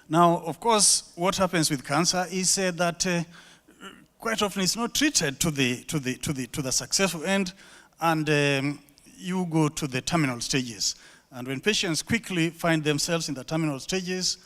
Now, of course, what happens with cancer is that quite often it's not treated to the successful end, and you go to the terminal stages. And when patients quickly find themselves in the terminal stages,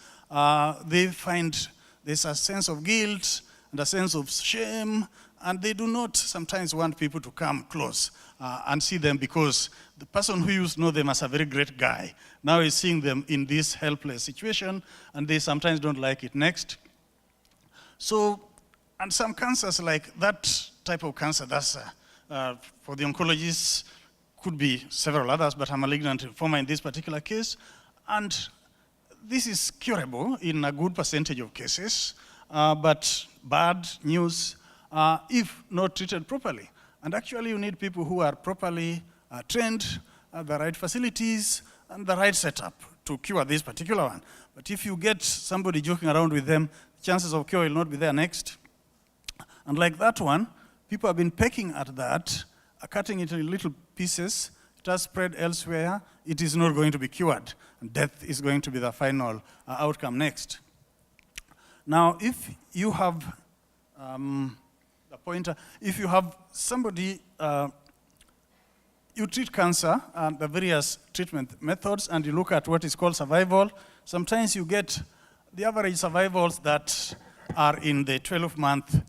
they find there's a sense of guilt and a sense of shame, and they do not sometimes want people to come close and see them, because the person who used to know them as a very great guy now is seeing them in this helpless situation, and they sometimes don't like it. Next. So, and some cancers, like that type of cancer, that's for the oncologists, could be several others, but a malignant lymphoma in this particular case. And this is curable in a good percentage of cases, but bad news if not treated properly. And actually, you need people who are properly trained, the right facilities, and the right setup to cure this particular one. But if you get somebody joking around with them, chances of cure will not be there. Next. And like that one, people have been pecking at that, cutting it into little pieces. It has spread elsewhere. It is not going to be cured. And death is going to be the final outcome. Next. Now, if you have the pointer, if you have somebody, you treat cancer and the various treatment methods, and you look at what is called survival. Sometimes you get the average survivals that are in the 12-month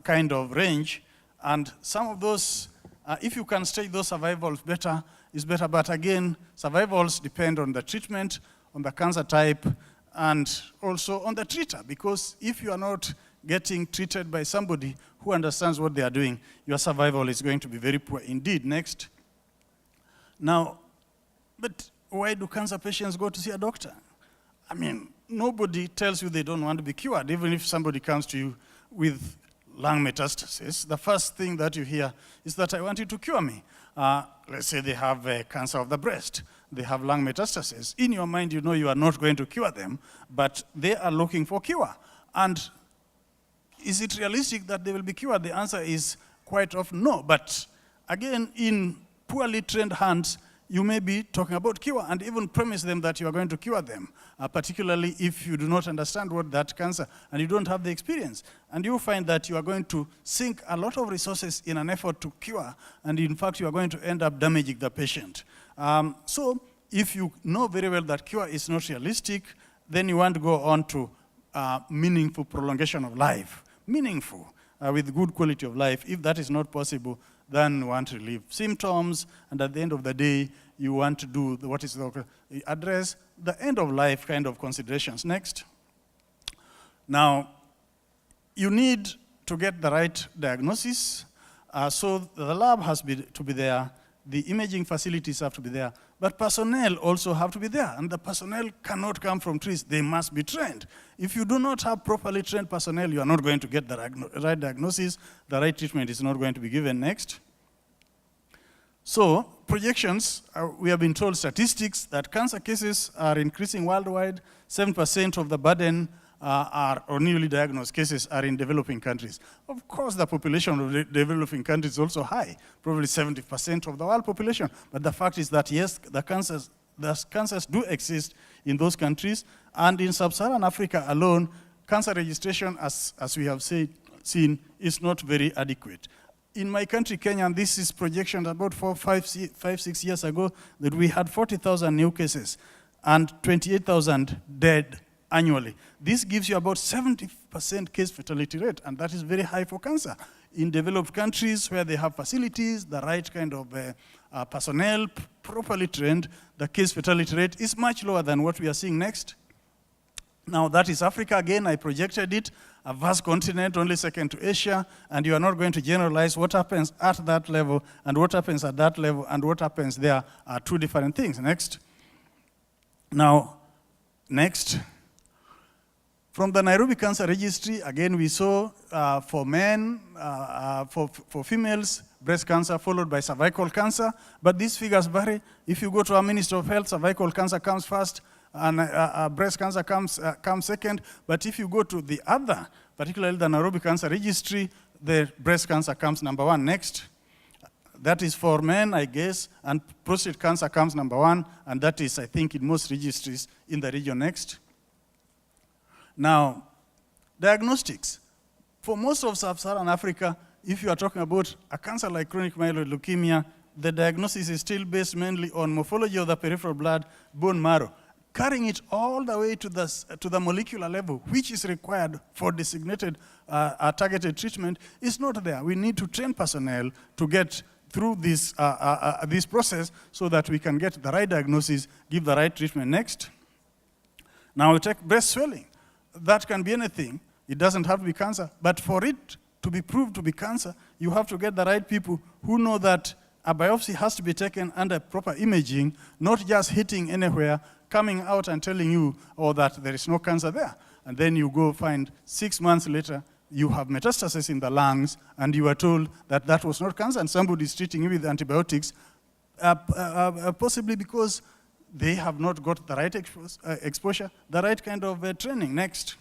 kind of range, and some of those, if you can stage those survivals better, is better. But again, survivals depend on the treatment, on the cancer type, and also on the treater, because if you are not getting treated by somebody who understands what they are doing, your survival is going to be very poor indeed. Next. Now, but why do cancer patients go to see a doctor? I mean, nobody tells you they don't want to be cured. Even if somebody comes to you with lung metastasis, the first thing that you hear is that I want you to cure me. Let's say they have cancer of the breast. They have lung metastasis. In your mind, you know you are not going to cure them, but they are looking for cure. And is it realistic that they will be cured? The answer is quite often no. But again, in poorly trained hands, you may be talking about cure and even promise them that you are going to cure them, particularly if you do not understand what that cancer and you don't have the experience. And you find that you are going to sink a lot of resources in an effort to cure, and in fact, you are going to end up damaging the patient. So if you know very well that cure is not realistic, then you want to go on to meaningful prolongation of life. Meaningful, with good quality of life. If that is not possible, then you want to relieve symptoms, and at the end of the day, you want to do what is the address the end of life kind of considerations. Next. Now, you need to get the right diagnosis. So the lab has to be there, the imaging facilities have to be there, but personnel also have to be there, and the personnel cannot come from trees. They must be trained. If you do not have properly trained personnel, you are not going to get the right diagnosis, the right treatment is not going to be given. Next. So, projections, we have been told statistics that cancer cases are increasing worldwide. 7% of the burden or newly diagnosed cases are in developing countries. Of course, the population of developing countries is also high, probably 70% of the world population. But the fact is that, yes, the cancers do exist in those countries. And in sub-Saharan Africa alone, cancer registration, as we have seen, is not very adequate. In my country, Kenya, and this is projection about 5-6 years ago, that we had 40,000 new cases and 28,000 dead annually. This gives you about 70% case fatality rate, and that is very high for cancer. In developed countries where they have facilities, the right kind of personnel, properly trained, the case fatality rate is much lower than what we are seeing. Next. Now, that is Africa. Again, I projected it, a vast continent, only second to Asia, and you are not going to generalize. What happens at that level and what happens at that level and what happens there are two different things. Next. Now, next. From the Nairobi Cancer Registry, again, we saw for men, for females, breast cancer followed by cervical cancer, but these figures vary. If you go to our Minister of Health, cervical cancer comes first, and breast cancer comes second. But if you go to the other, particularly the Nairobi Cancer Registry, the breast cancer comes number 1. Next. That is for men, I guess, and prostate cancer comes number 1, and that is, I think, in most registries in the region. Next. Now, diagnostics. For most of sub-Saharan Africa, if you are talking about a cancer like chronic myeloid leukemia, the diagnosis is still based mainly on morphology of the peripheral blood, bone marrow. Carrying it all the way to the molecular level, which is required for designated targeted treatment, is not there. We need to train personnel to get through this process so that we can get the right diagnosis, give the right treatment. Next. Now we take breast swelling. That can be anything. It doesn't have to be cancer. But for it to be proved to be cancer, you have to get the right people who know that a biopsy has to be taken under proper imaging, not just hitting anywhere, coming out and telling you, oh, that there is no cancer there. And then you go find 6 months later, you have metastasis in the lungs, and you are told that that was not cancer, and somebody is treating you with antibiotics, possibly because they have not got the right exposure, the right kind of training. Next.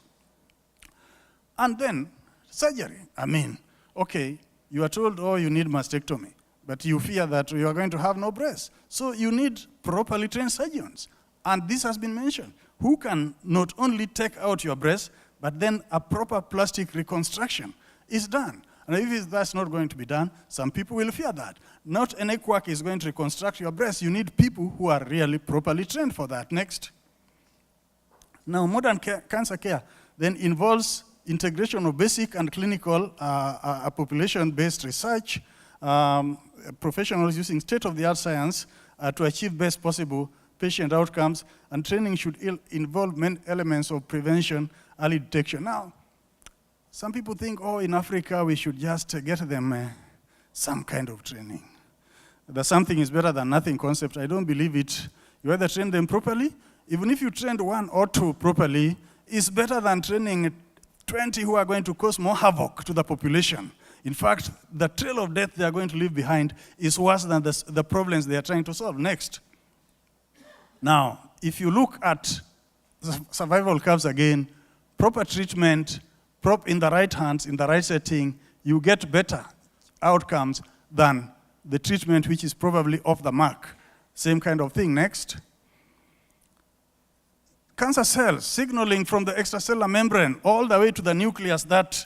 And then surgery. I mean, okay, you are told, oh, you need mastectomy, but you fear that you are going to have no breast. So you need properly trained surgeons. And this has been mentioned, who can not only take out your breast, but then a proper plastic reconstruction is done. And if that's not going to be done, some people will fear that. Not any quack is going to reconstruct your breast. You need people who are really properly trained for that. Next. Now, modern cancer care then involves integration of basic and clinical population-based research, professionals using state-of-the-art science to achieve best possible patient outcomes, and training should involve many elements of prevention, early detection. Now, some people think, oh, in Africa, we should just get them some kind of training. The something is better than nothing concept. I don't believe it. You either train them properly. Even if you trained 1 or 2 properly, it's better than training 20 who are going to cause more havoc to the population. In fact, the trail of death they are going to leave behind is worse than the problems they are trying to solve. Next. Now, if you look at the survival curves again, proper treatment, in the right hands, in the right setting, you get better outcomes than the treatment which is probably off the mark. Same kind of thing. Next. Cancer cells signaling from the extracellular membrane all the way to the nucleus that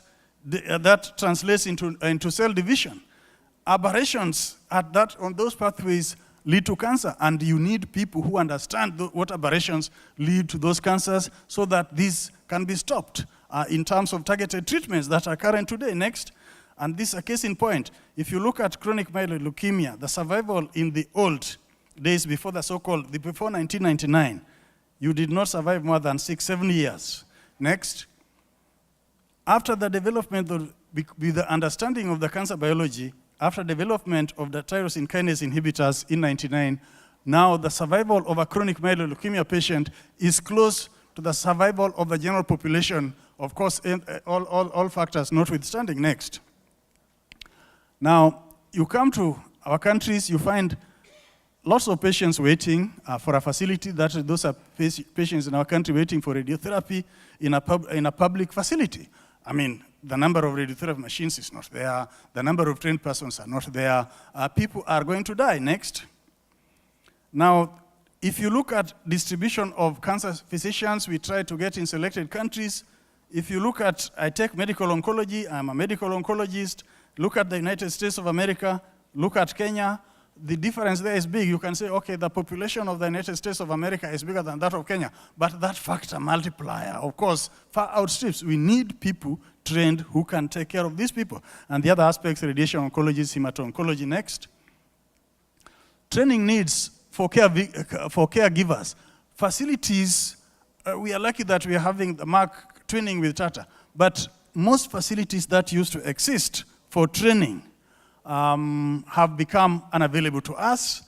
translates into cell division. Aberrations on those pathways lead to cancer, and you need people who understand what aberrations lead to those cancers so that these can be stopped in terms of targeted treatments that are current today. Next. And this is a case in point. If you look at chronic myeloid leukemia, the survival in the old days before before 1999, you did not survive more than 6-7 years. Next. After the development with the understanding of the cancer biology, after development of the tyrosine kinase inhibitors in 1999, now the survival of a chronic myeloid leukemia patient is close to the survival of the general population, of course, all factors notwithstanding. Next. Now, you come to our countries, you find lots of patients waiting for a facility. Those are patients in our country waiting for radiotherapy in a public facility. I mean, the number of radiotherapy machines is not there. The number of trained persons are not there. People are going to die. Next. Now, if you look at distribution of cancer physicians, we try to get in selected countries. If you look at, I take medical oncology, I'm a medical oncologist. Look at the United States of America, look at Kenya. The difference there is big. You can say, okay, the population of the United States of America is bigger than that of Kenya. But that factor multiplier, of course, far outstrips. We need people trained who can take care of these people. And the other aspects, radiation oncology, hemato-oncology. Next. Training needs for caregivers. Facilities, we are lucky that we are having the MAC training with Tata. But most facilities that used to exist for training have become unavailable to us.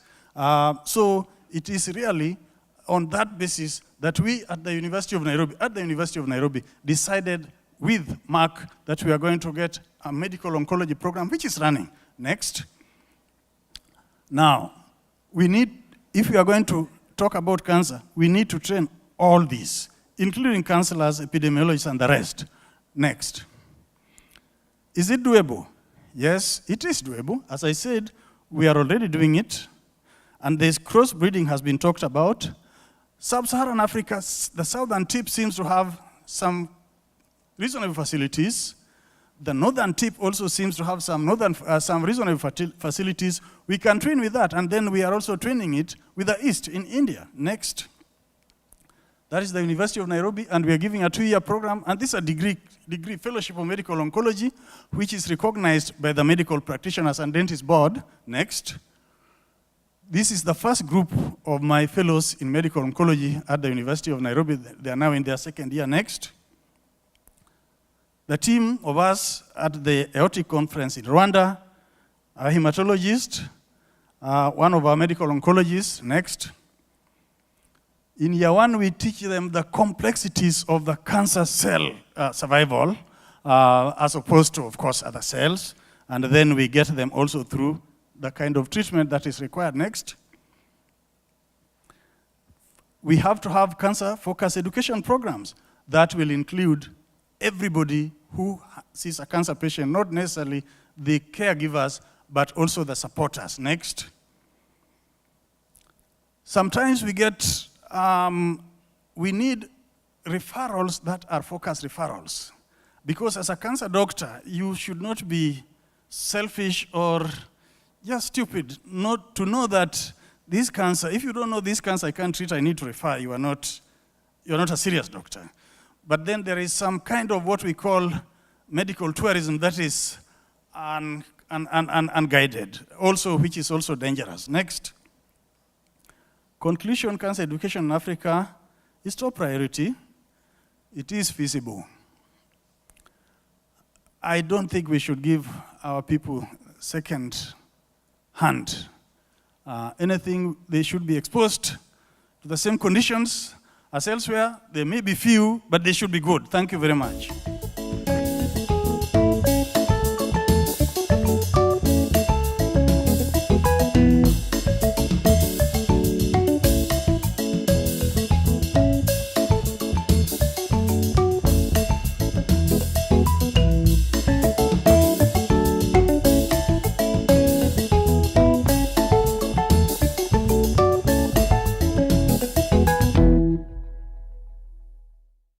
So it is really on that basis that we at the University of Nairobi, decided with Mark that we are going to get a medical oncology program which is running. Next. Now, if we are going to talk about cancer, we need to train all these, including counselors, epidemiologists, and the rest. Next. Is it doable? Yes, it is doable. As I said, we are already doing it. And this crossbreeding has been talked about. Sub-Saharan Africa, the southern tip seems to have some reasonable facilities. The northern tip also seems to have some reasonable facilities. We can train with that, and then we are also training it with the East in India. Next. That is the University of Nairobi, and we are giving a 2-year program, and this is a degree fellowship of medical oncology, which is recognized by the Medical Practitioners and Dentist Board. Next. This is the first group of my fellows in medical oncology at the University of Nairobi. They are now in their 2nd year. Next. The team of us at the aortic conference in Rwanda, a hematologist, one of our medical oncologists. Next. In year 1, we teach them the complexities of the cancer cell survival, as opposed to, of course, other cells. And then we get them also through the kind of treatment that is required. Next. We have to have cancer-focused education programs that will include everybody who sees a cancer patient, not necessarily the caregivers, but also the supporters. Next. Sometimes we need referrals that are focused referrals. Because as a cancer doctor, you should not be selfish or just stupid not to know that this cancer, if you don't know this cancer I can't treat, I need to refer, you're not a serious doctor. But then there is some kind of what we call medical tourism that is unguided, also, which is also dangerous. Next. Conclusion, cancer education in Africa is top priority. It is feasible. I don't think we should give our people second hand. Anything, they should be exposed to the same conditions as elsewhere. There may be few, but they should be good. Thank you very much.